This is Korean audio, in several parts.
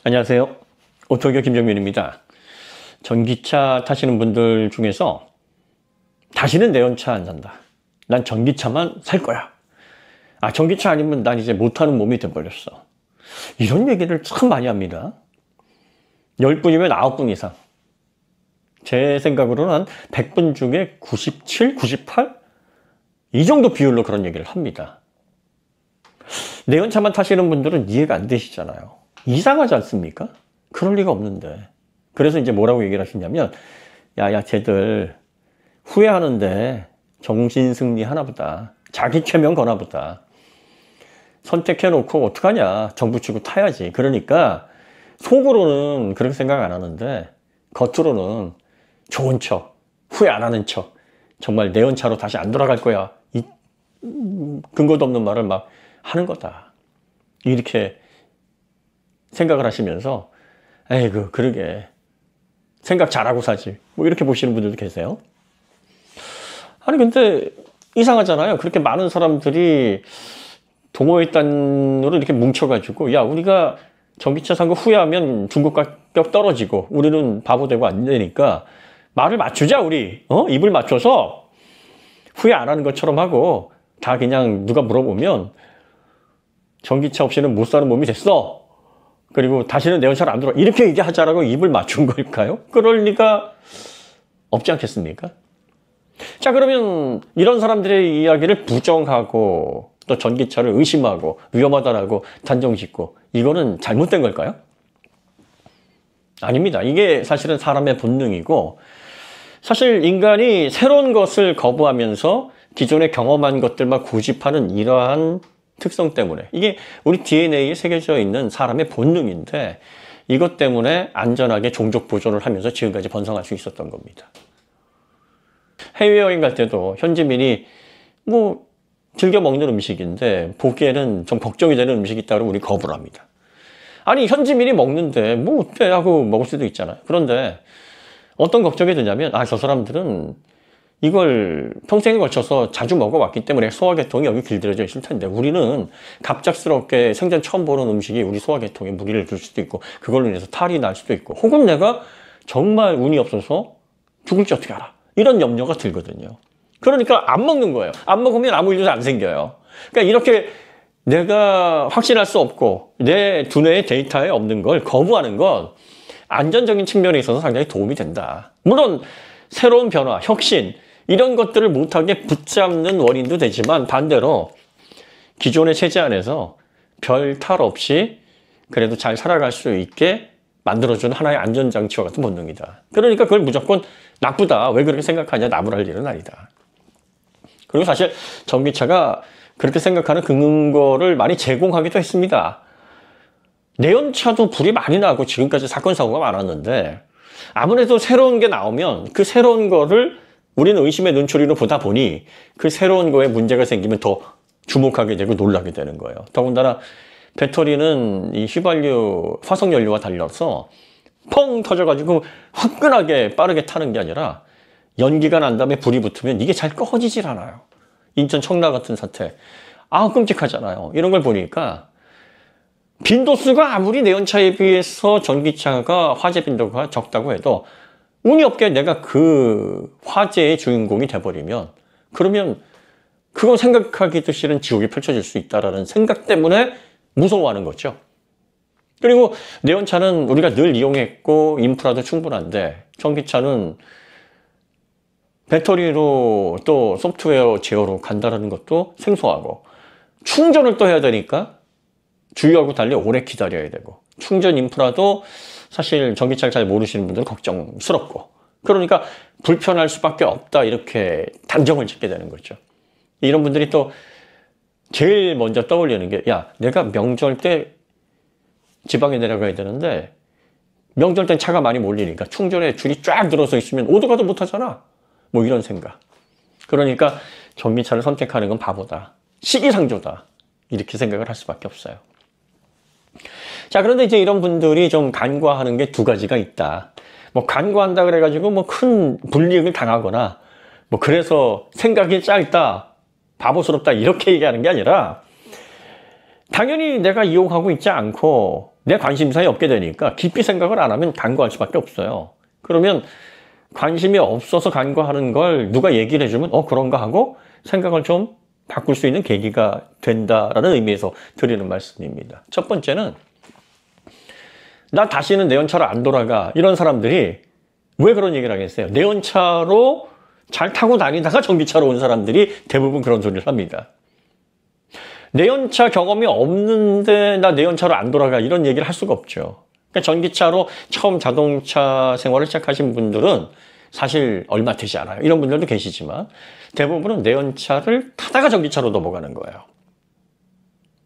안녕하세요. 오토교 김정민입니다. 전기차 타시는 분들 중에서 다시는 내연차 안 산다. 난 전기차만 살 거야. 전기차 아니면 난 이제 못하는 몸이 돼버렸어. 이런 얘기를 참 많이 합니다. 10분이면 9분 이상. 제 생각으로는 한 100분 중에 97, 98? 이 정도 비율로 그런 얘기를 합니다. 내연차만 타시는 분들은 이해가 안 되시잖아요. 이상하지 않습니까? 그럴 리가 없는데. 그래서 이제 뭐라고 얘기를 하시냐면, 야, 쟤들 후회하는데 정신승리 하나보다. 자기 최면 거나보다. 선택해놓고 어떡하냐. 정부 치고 타야지. 그러니까 속으로는 그렇게 생각 안 하는데 겉으로는 좋은 척, 후회 안 하는 척, 정말 내연차로 다시 안 돌아갈 거야. 이 근거도 없는 말을 막 하는 거다. 이렇게 생각을 하시면서 에이구 그러게 생각 잘하고 사지 뭐 이렇게 보시는 분들도 계세요. 아니 근데 이상하잖아요. 그렇게 많은 사람들이 동호회단으로 이렇게 뭉쳐가지고 야 우리가 전기차 산 거 후회하면 중고 가격 떨어지고 우리는 바보 되고 안 되니까 말을 맞추자 우리 입을 맞춰서 후회 안 하는 것처럼 하고 다 그냥 누가 물어보면 전기차 없이는 못 사는 몸이 됐어. 그리고 다시는 내연차를 안 들어. 이렇게 얘기하자라고 입을 맞춘 걸까요? 그럴 리가 없지 않겠습니까? 자, 그러면 이런 사람들의 이야기를 부정하고 또 전기차를 의심하고 위험하다라고 단정짓고 이거는 잘못된 걸까요? 아닙니다. 이게 사실은 사람의 본능이고 사실 인간이 새로운 것을 거부하면서 기존에 경험한 것들만 고집하는 이러한 특성 때문에 이게 우리 DNA에 새겨져 있는 사람의 본능인데 이것 때문에 안전하게 종족 보존을 하면서 지금까지 번성할 수 있었던 겁니다. 해외여행 갈 때도 현지민이 뭐 즐겨 먹는 음식인데 보기에는 좀 걱정이 되는 음식이 있다 그러면 우리 거부를 합니다. 아니 현지민이 먹는데 뭐 어때 하고 먹을 수도 있잖아요. 그런데 어떤 걱정이 드냐면 저 사람들은 이걸 평생에 걸쳐서 자주 먹어왔기 때문에 소화계통이 여기 길들여져 있을 텐데 우리는 갑작스럽게 생전 처음 보는 음식이 우리 소화계통에 무리를 줄 수도 있고 그걸로 인해서 탈이 날 수도 있고 혹은 내가 정말 운이 없어서 죽을지 어떻게 알아. 이런 염려가 들거든요. 그러니까 안 먹는 거예요. 안 먹으면 아무 일도 안 생겨요. 그러니까 이렇게 내가 확신할 수 없고 내 두뇌의 데이터에 없는 걸 거부하는 건 안전적인 측면에 있어서 상당히 도움이 된다. 물론 새로운 변화, 혁신 이런 것들을 못하게 붙잡는 원인도 되지만 반대로 기존의 체제 안에서 별 탈 없이 그래도 잘 살아갈 수 있게 만들어주는 하나의 안전장치와 같은 본능이다. 그러니까 그걸 무조건 나쁘다. 왜 그렇게 생각하냐. 나무랄 일은 아니다. 그리고 사실 전기차가 그렇게 생각하는 근거를 많이 제공하기도 했습니다. 내연차도 불이 많이 나고 지금까지 사건 사고가 많았는데 아무래도 새로운 게 나오면 그 새로운 거를 우리는 의심의 눈초리로 보다 보니 그 새로운 거에 문제가 생기면 더 주목하게 되고 놀라게 되는 거예요. 더군다나 배터리는 이 휘발유, 화석연료와 달라서 펑 터져가지고 화끈하게 빠르게 타는 게 아니라 연기가 난 다음에 불이 붙으면 이게 잘 꺼지질 않아요. 인천 청라 같은 사태. 끔찍하잖아요. 이런 걸 보니까 빈도수가 아무리 내연차에 비해서 전기차가 화재 빈도가 적다고 해도 운이 없게 내가 그 화재의 주인공이 돼버리면 그러면 그거 생각하기도 싫은 지옥이 펼쳐질 수 있다는 생각 때문에 무서워하는 거죠. 그리고 내연차는 우리가 늘 이용했고 인프라도 충분한데 전기차는 배터리로 또 소프트웨어 제어로 간다는 것도 생소하고 충전을 또 해야 되니까 주유하고 달리 오래 기다려야 되고 충전 인프라도 사실 전기차를 잘 모르시는 분들은 걱정스럽고 그러니까 불편할 수밖에 없다 이렇게 단정을 짓게 되는 거죠. 이런 분들이 또 제일 먼저 떠올리는 게 내가 명절 때 지방에 내려가야 되는데 명절 땐 차가 많이 몰리니까 충전에 줄이 쫙 들어서 있으면 오도 가도 못하잖아. 뭐 이런 생각. 그러니까 전기차를 선택하는 건 바보다. 시기상조다. 이렇게 생각을 할 수밖에 없어요. 자, 그런데 이제 이런 분들이 좀 간과하는 게 두 가지가 있다. 뭐 간과한다 그래가지고 뭐 큰 불이익을 당하거나 뭐 그래서 생각이 짧다, 바보스럽다 이렇게 얘기하는 게 아니라 당연히 내가 이용하고 있지 않고 내 관심사에 없게 되니까 깊이 생각을 안 하면 간과할 수밖에 없어요. 그러면 관심이 없어서 간과하는 걸 누가 얘기를 해주면 그런가 하고 생각을 좀 바꿀 수 있는 계기가 된다라는 의미에서 드리는 말씀입니다. 첫 번째는 나 다시는 내연차로 안 돌아가, 이런 사람들이 왜 그런 얘기를 하겠어요? 내연차로 잘 타고 다니다가 전기차로 온 사람들이 대부분 그런 소리를 합니다. 내연차 경험이 없는데 나 내연차로 안 돌아가, 이런 얘기를 할 수가 없죠. 그러니까 전기차로 처음 자동차 생활을 시작하신 분들은 사실 얼마 되지 않아요. 이런 분들도 계시지만 대부분은 내연차를 타다가 전기차로 넘어가는 거예요.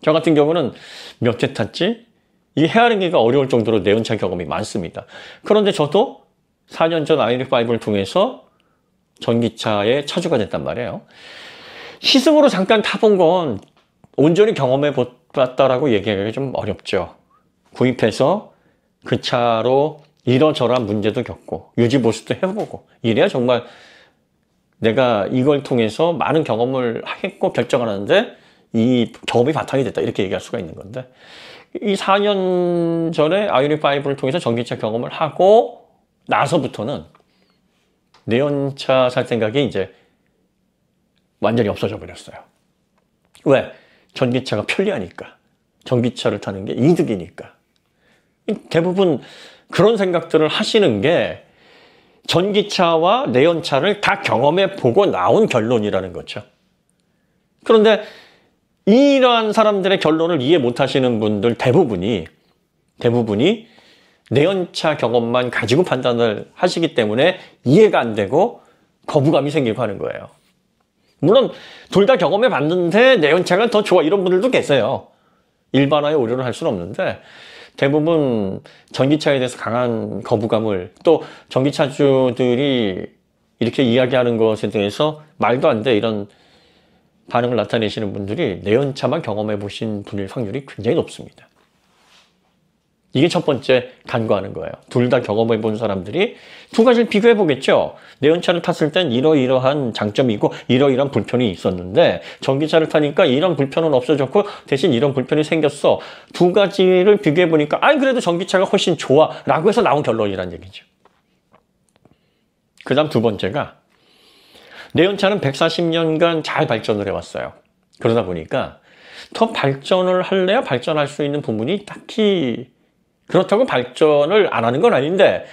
저 같은 경우는 몇 회 탔지? 이게 헤아리기가 어려울 정도로 내연차 경험이 많습니다. 그런데 저도 4년 전 아이리5를 통해서 전기차의 차주가 됐단 말이에요. 시승으로 잠깐 타본 건 온전히 경험해 봤다라고 얘기하기가 좀 어렵죠. 구입해서 그 차로 이러저러한 문제도 겪고 유지보수도 해보고 이래야 정말 내가 이걸 통해서 많은 경험을 하겠고 결정하는데 이 경험이 바탕이 됐다, 이렇게 얘기할 수가 있는 건데, 이 4년 전에 아이오닉5를 통해서 전기차 경험을 하고 나서부터는 내연차 살 생각이 이제 완전히 없어져 버렸어요. 왜? 전기차가 편리하니까. 전기차를 타는 게 이득이니까. 대부분 그런 생각들을 하시는 게 전기차와 내연차를 다 경험해 보고 나온 결론이라는 거죠. 그런데 이러한 사람들의 결론을 이해 못 하시는 분들 대부분이 내연차 경험만 가지고 판단을 하시기 때문에 이해가 안 되고 거부감이 생기고 하는 거예요. 물론 둘 다 경험해 봤는데 내연차가 더 좋아, 이런 분들도 계세요. 일반화에 오류를 할 수는 없는데 대부분 전기차에 대해서 강한 거부감을, 또 전기차주들이 이렇게 이야기하는 것에 대해서 말도 안 돼, 이런 반응을 나타내시는 분들이 내연차만 경험해 보신 분일 확률이 굉장히 높습니다. 이게 첫 번째 간과하는 거예요. 둘 다 경험해 본 사람들이 두 가지를 비교해 보겠죠. 내연차를 탔을 땐 이러이러한 장점이 있고 이러이러한 불편이 있었는데 전기차를 타니까 이런 불편은 없어졌고 대신 이런 불편이 생겼어. 두 가지를 비교해 보니까 그래도 전기차가 훨씬 좋아 라고 해서 나온 결론이란 얘기죠. 그 다음 두 번째가, 내연차는 140년간 잘 발전을 해왔어요. 그러다 보니까 더 발전을 할래야 발전할 수 있는 부분이 딱히 그렇다고 발전을 안 하는 건 아닌데,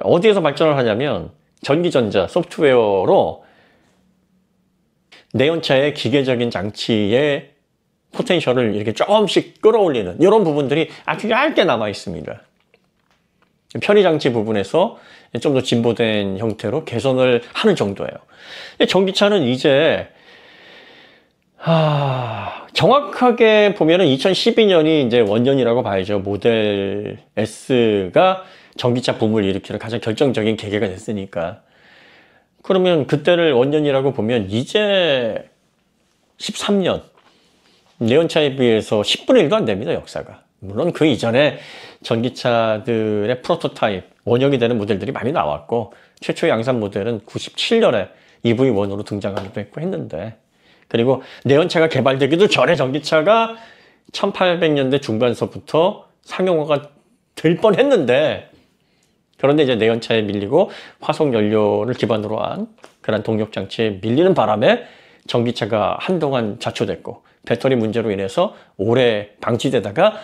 어디에서 발전을 하냐면 전기전자 소프트웨어로 내연차의 기계적인 장치의 포텐셜을 이렇게 조금씩 끌어올리는 이런 부분들이 아주 얇게 남아 있습니다. 편의장치 부분에서 좀 더 진보된 형태로 개선을 하는 정도예요. 전기차는 이제 정확하게 보면은 2012년이 이제 원년이라고 봐야죠. 모델 S가 전기차 붐을 일으키는 가장 결정적인 계기가 됐으니까. 그러면 그때를 원년이라고 보면 이제 13년, 내연차에 비해서 10분의 1도 안 됩니다, 역사가. 물론 그 이전에 전기차들의 프로토타입, 원형이 되는 모델들이 많이 나왔고 최초 양산 모델은 97년에 EV1으로 등장하기도 했고 했는데, 그리고 내연차가 개발되기도 전에 전기차가 1800년대 중반서부터 상용화가 될 뻔했는데, 그런데 이제 내연차에 밀리고 화석연료를 기반으로 한 그런 동력장치에 밀리는 바람에 전기차가 한동안 자초됐고 배터리 문제로 인해서 오래 방치되다가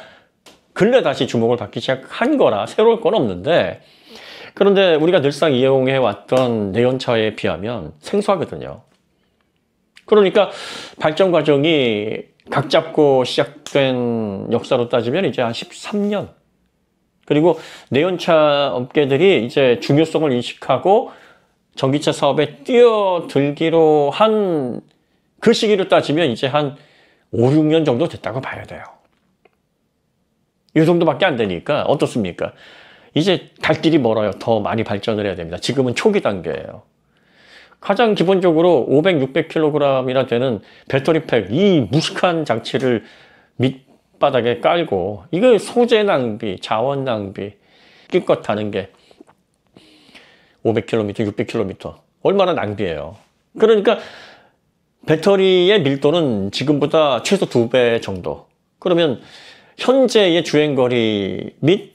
근래 다시 주목을 받기 시작한 거라 새로울 건 없는데, 그런데 우리가 늘상 이용해왔던 내연차에 비하면 생소하거든요. 그러니까 발전 과정이 각 잡고 시작된 역사로 따지면 이제 한 13년. 그리고 내연차 업계들이 이제 중요성을 인식하고 전기차 사업에 뛰어들기로 한 그 시기로 따지면 이제 한 5, 6년 정도 됐다고 봐야 돼요. 이 정도밖에 안 되니까 어떻습니까? 이제 갈 길이 멀어요. 더 많이 발전을 해야 됩니다. 지금은 초기 단계예요. 가장 기본적으로 500, 600kg이나 되는 배터리팩, 이 무식한 장치를 밑바닥에 깔고, 이거 소재 낭비, 자원 낭비, 끼껏 타는 게 500km, 600km. 얼마나 낭비예요. 그러니까 배터리의 밀도는 지금보다 최소 2배 정도. 그러면 현재의 주행거리 및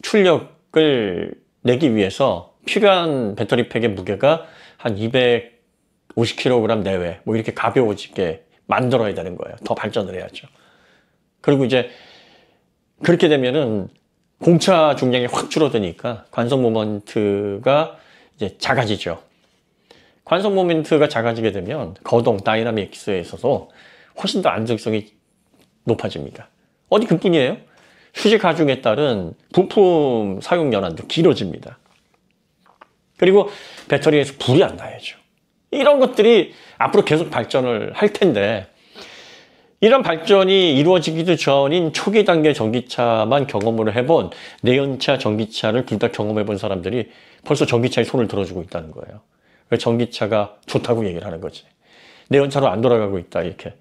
출력을 내기 위해서 필요한 배터리팩의 무게가 한 250kg 내외, 뭐 이렇게 가벼워지게 만들어야 되는 거예요. 더 발전을 해야죠. 그리고 이제 그렇게 되면은 공차 중량이 확 줄어드니까 관성 모먼트가 이제 작아지죠. 관성 모멘트가 작아지게 되면 거동, 다이나믹스에 있어서 훨씬 더 안정성이 높아집니다. 어디 그뿐이에요? 휴지 가중에 따른 부품 사용 연한도 길어집니다. 그리고 배터리에서 불이 안 나야죠. 이런 것들이 앞으로 계속 발전을 할 텐데, 이런 발전이 이루어지기도 전인 초기 단계 전기차만 경험을 해본 내연차, 전기차를 둘 다 경험해본 사람들이 벌써 전기차에 손을 들어주고 있다는 거예요. 전기차가 좋다고 얘기를 하는 거지. 내연차로 안 돌아가고 있다 이렇게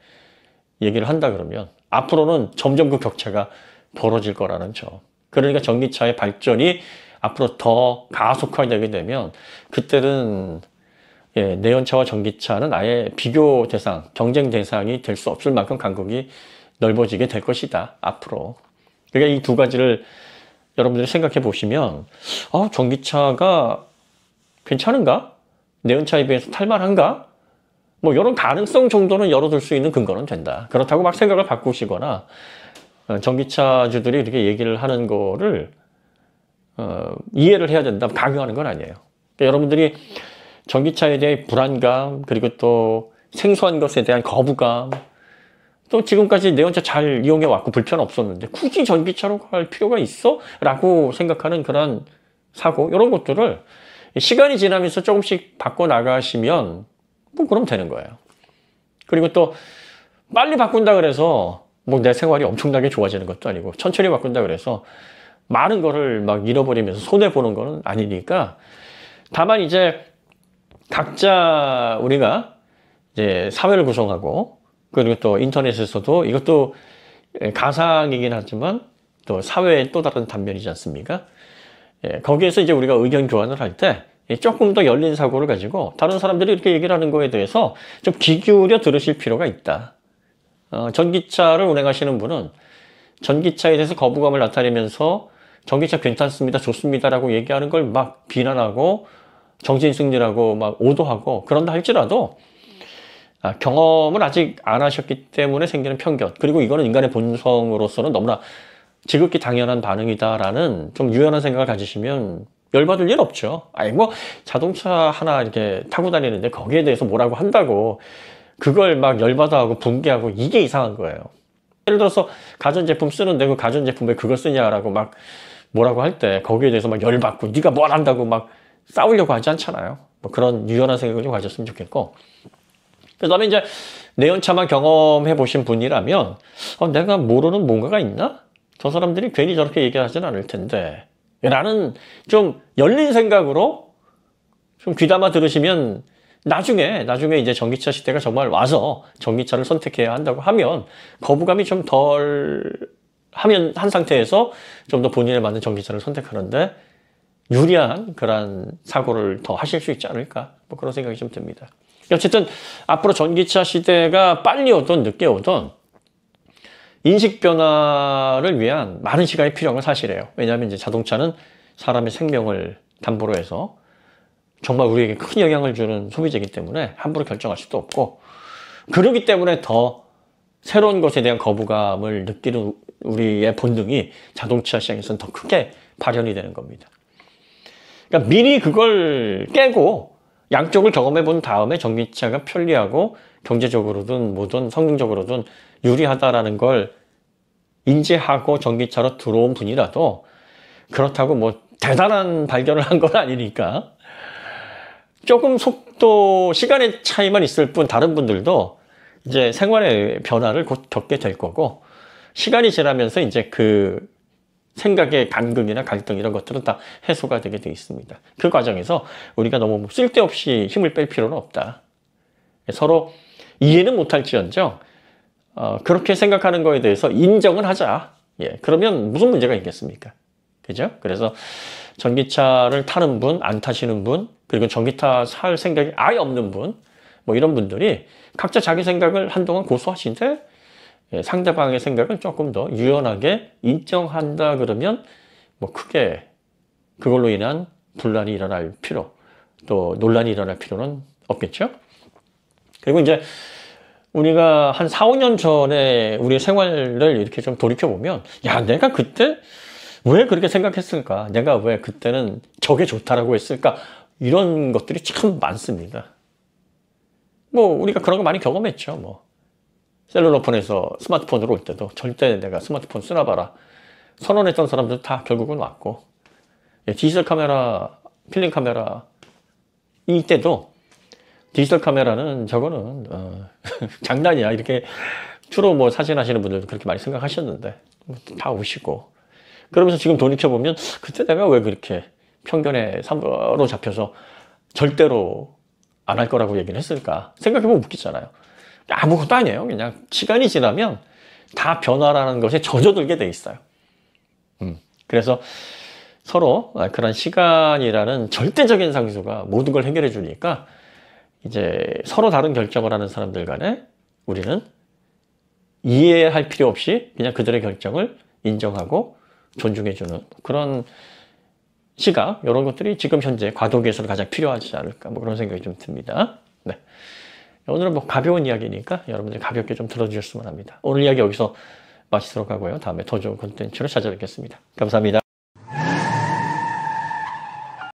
얘기를 한다 그러면 앞으로는 점점 그 격차가 벌어질 거라는 점. 그러니까 전기차의 발전이 앞으로 더 가속화되게 되면 그때는 내연차와 전기차는 아예 비교 대상, 경쟁 대상이 될 수 없을 만큼 간극이 넓어지게 될 것이다, 앞으로. 그러니까 이 두 가지를 여러분들이 생각해 보시면, 전기차가 괜찮은가? 내연차에 비해서 탈만한가? 뭐 이런 가능성 정도는 열어둘 수 있는 근거는 된다. 그렇다고 막 생각을 바꾸시거나 전기차주들이 이렇게 얘기를 하는 거를 이해를 해야 된다, 강요하는 건 아니에요. 그러니까 여러분들이 전기차에 대한 불안감, 그리고 또 생소한 것에 대한 거부감, 또 지금까지 내연차 잘 이용해 왔고 불편 없었는데 굳이 전기차로 갈 필요가 있어? 라고 생각하는 그런 사고, 이런 것들을 시간이 지나면서 조금씩 바꿔나가시면 뭐 그럼 되는 거예요. 그리고 또 빨리 바꾼다 그래서 뭐 내 생활이 엄청나게 좋아지는 것도 아니고, 천천히 바꾼다 그래서 많은 거를 막 잃어버리면서 손해보는 거는 아니니까, 다만 이제 각자 우리가 이제 사회를 구성하고, 그리고 또 인터넷에서도 이것도 가상이긴 하지만 또 사회의 또 다른 단면이지 않습니까? 거기에서 이제 우리가 의견 교환을 할 때 조금 더 열린 사고를 가지고 다른 사람들이 이렇게 얘기를 하는 거에 대해서 좀 귀 기울여 들으실 필요가 있다. 전기차를 운행하시는 분은 전기차에 대해서 거부감을 나타내면서 전기차 괜찮습니다, 좋습니다라고 얘기하는 걸 막 비난하고 정신승리라고 막 오도하고 그런다 할지라도 경험을 아직 안 하셨기 때문에 생기는 편견, 그리고 이거는 인간의 본성으로서는 너무나 지극히 당연한 반응이다라는 좀 유연한 생각을 가지시면 열받을 일 없죠. 아니 뭐 자동차 하나 이렇게 타고 다니는데 거기에 대해서 뭐라고 한다고 그걸 막 열받아하고 분개하고, 이게 이상한 거예요. 예를 들어서 가전제품 쓰는데 그 가전제품에 그걸 쓰냐라고 막 뭐라고 할 때 거기에 대해서 막 열받고 네가 뭘 한다고 막 싸우려고 하지 않잖아요. 뭐 그런 유연한 생각을 좀 가졌으면 좋겠고, 그 다음에 이제 내연차만 경험해 보신 분이라면 내가 모르는 뭔가가 있나? 저 사람들이 괜히 저렇게 얘기하진 않을 텐데 라는 좀 열린 생각으로 좀 귀담아 들으시면 나중에 이제 전기차 시대가 정말 와서 전기차를 선택해야 한다고 하면 거부감이 좀 덜 한 상태에서 좀 더 본인에 맞는 전기차를 선택하는데 유리한 그런 사고를 더 하실 수 있지 않을까, 뭐 그런 생각이 좀 듭니다. 어쨌든 앞으로 전기차 시대가 빨리 오든 늦게 오든 인식 변화를 위한 많은 시간이 필요한 건 사실이에요. 왜냐하면 이제 자동차는 사람의 생명을 담보로 해서 정말 우리에게 큰 영향을 주는 소비재이기 때문에 함부로 결정할 수도 없고, 그러기 때문에 더 새로운 것에 대한 거부감을 느끼는 우리의 본능이 자동차 시장에서는 더 크게 발현이 되는 겁니다. 그러니까 미리 그걸 깨고 양쪽을 경험해 본 다음에 전기차가 편리하고 경제적으로든 뭐든 성능적으로든 유리하다라는 걸 인지하고 전기차로 들어온 분이라도 그렇다고 뭐 대단한 발견을 한 건 아니니까 조금 속도, 시간의 차이만 있을 뿐 다른 분들도 이제 생활의 변화를 곧 겪게 될 거고, 시간이 지나면서 이제 그 생각의 간극이나 갈등 이런 것들은 다 해소가 되게 돼 있습니다. 그 과정에서 우리가 너무 쓸데없이 힘을 뺄 필요는 없다. 서로 이해는 못할지언정 그렇게 생각하는 거에 대해서 인정은 하자. 그러면 무슨 문제가 있겠습니까? 그죠? 그래서 전기차를 타는 분, 안 타시는 분, 그리고 전기차 살 생각이 아예 없는 분, 뭐 이런 분들이 각자 자기 생각을 한동안 고수하신데 상대방의 생각을 조금 더 유연하게 인정한다 그러면 뭐 크게 그걸로 인한 분란이 일어날 필요, 또 논란이 일어날 필요는 없겠죠. 그리고 이제 우리가 한 4, 5년 전에 우리의 생활을 이렇게 좀 돌이켜보면, 야, 내가 그때 왜 그렇게 생각했을까? 내가 왜 그때는 저게 좋다라고 했을까? 이런 것들이 참 많습니다. 뭐, 우리가 그런 거 많이 경험했죠. 뭐, 셀룰러폰에서 스마트폰으로 올 때도 절대 내가 스마트폰 쓰나 봐라. 선언했던 사람들 다 결국은 왔고, 디지털 카메라, 필름 카메라, 이때도 디지털 카메라는 저거는 장난이야. 이렇게 주로 뭐 사진 하시는 분들도 그렇게 많이 생각하셨는데 다 오시고 그러면서 지금 돌이켜보면 그때 내가 왜 그렇게 편견에 사로 잡혀서 절대로 안 할 거라고 얘기를 했을까 생각해보면 웃기잖아요. 아무것도 아니에요. 그냥 시간이 지나면 다 변화라는 것에 젖어들게 돼 있어요. 그래서 서로 그런 시간이라는 절대적인 상수가 모든 걸 해결해 주니까 이제 서로 다른 결정을 하는 사람들 간에 우리는 이해할 필요 없이 그냥 그들의 결정을 인정하고 존중해주는 그런 시각, 이런 것들이 지금 현재 과도기에서는 가장 필요하지 않을까, 뭐 그런 생각이 좀 듭니다. 네. 오늘은 뭐 가벼운 이야기니까 여러분들 가볍게 좀 들어주셨으면 합니다. 오늘 이야기 여기서 마치도록 하고요. 다음에 더 좋은 콘텐츠로 찾아뵙겠습니다. 감사합니다.